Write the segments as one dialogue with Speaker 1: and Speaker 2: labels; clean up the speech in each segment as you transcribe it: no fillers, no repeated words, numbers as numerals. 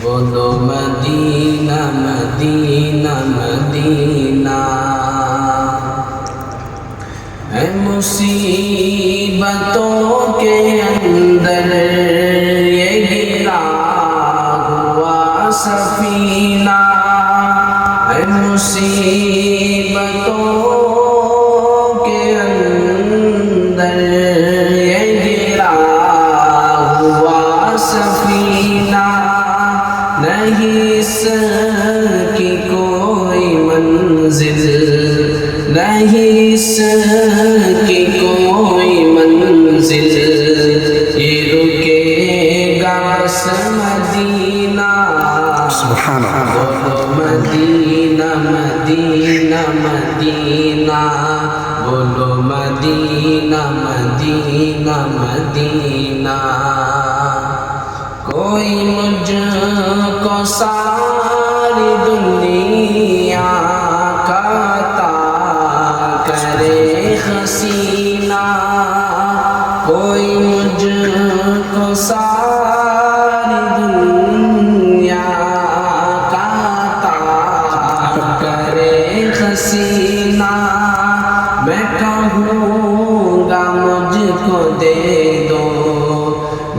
Speaker 1: بولو مدینہ مدینہ مدینہ، اے مصیبتوں کے اندر یہ گرا ہوا سفینہ، اے مصیبتوں کے اندر یہ گرا ہوا سفینہ، نہیں اس کی کوئی منزل، نہیں اس کی کوئی منزل، یہ رکے گا بس مدینہ۔
Speaker 2: سبحان اللہ۔
Speaker 1: بولو مدینہ مدینہ مدینہ، بولو مدینہ مدینہ مدینہ، کوئی مجھ کو ساری دنیا کا عطا کرے حسینہ، کوئی مجھ کو ساری دنیا کا عطا کرے حسینہ، میں کہوں گا مجھ کو دے دو،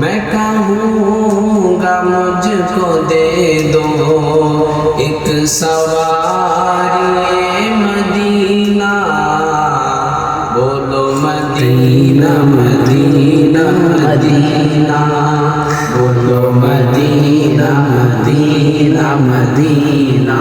Speaker 1: میں کہوں گا مجھ کو دے دو ایک سواری مدینہ، بولو مدینہ مدینہ مدینہ، بولو مدینہ مدینہ مدینہ،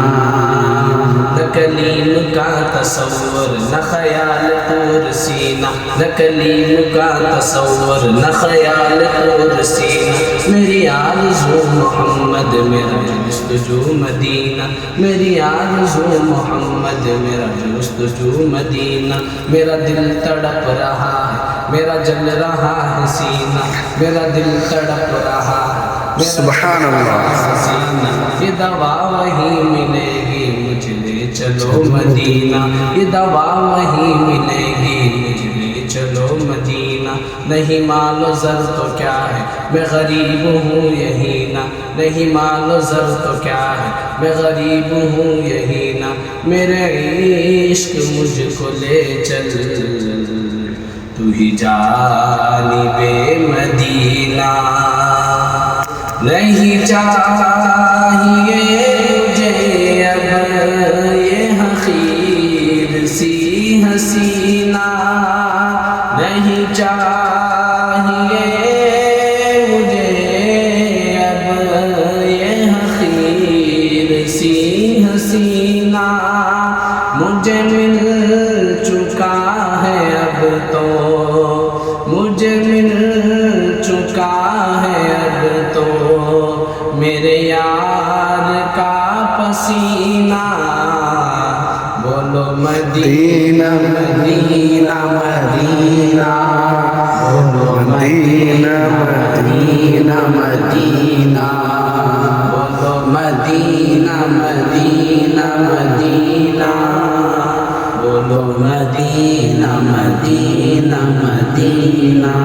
Speaker 1: نہ کلیم کا تصور نہ خیال طور سینہ، نہ کلیم کا تصور نہ خیال طور سینہ، میری آرزو محمد میرا جستجو مدینہ، میری آرزو محمد میرا جستجو مدینہ، میرا دل تڑپ رہا ہے، میرا جل رہا ہے سینہ، میرا دل تڑپ رہا ہے،
Speaker 2: سبحان اللہ۔
Speaker 1: یہ دوا وہیں ملے گی مجھ لے چلو مدینہ، یہ دوا وہیں ملے گی مجھ لے چلو مدینہ، نہیں مال و زر تو کیا ہے میں غریب ہوں یہی نا، نہیں مال و زر تو کیا ہے میں غریب ہوں یہی نا، میرے عشق مجھ کو لے چل تو ہی جانب مدینہ، نہیں چاہیے مجھے اب یہ حقیر سی حسینہ، نہیں چاہیے مجھے اب یہ حقیر سی حسینہ، مجھے مل چکا ہے اب تو، مجھے مل چکا ہے اب تو میرے یار کا پسینہ، بولو مدینہ مدینہ مدینہ، بولو مدینہ مدینہ مدینہ، بولو مدینہ مدینہ مدینہ، بولو مدینہ مدینہ مدینہ۔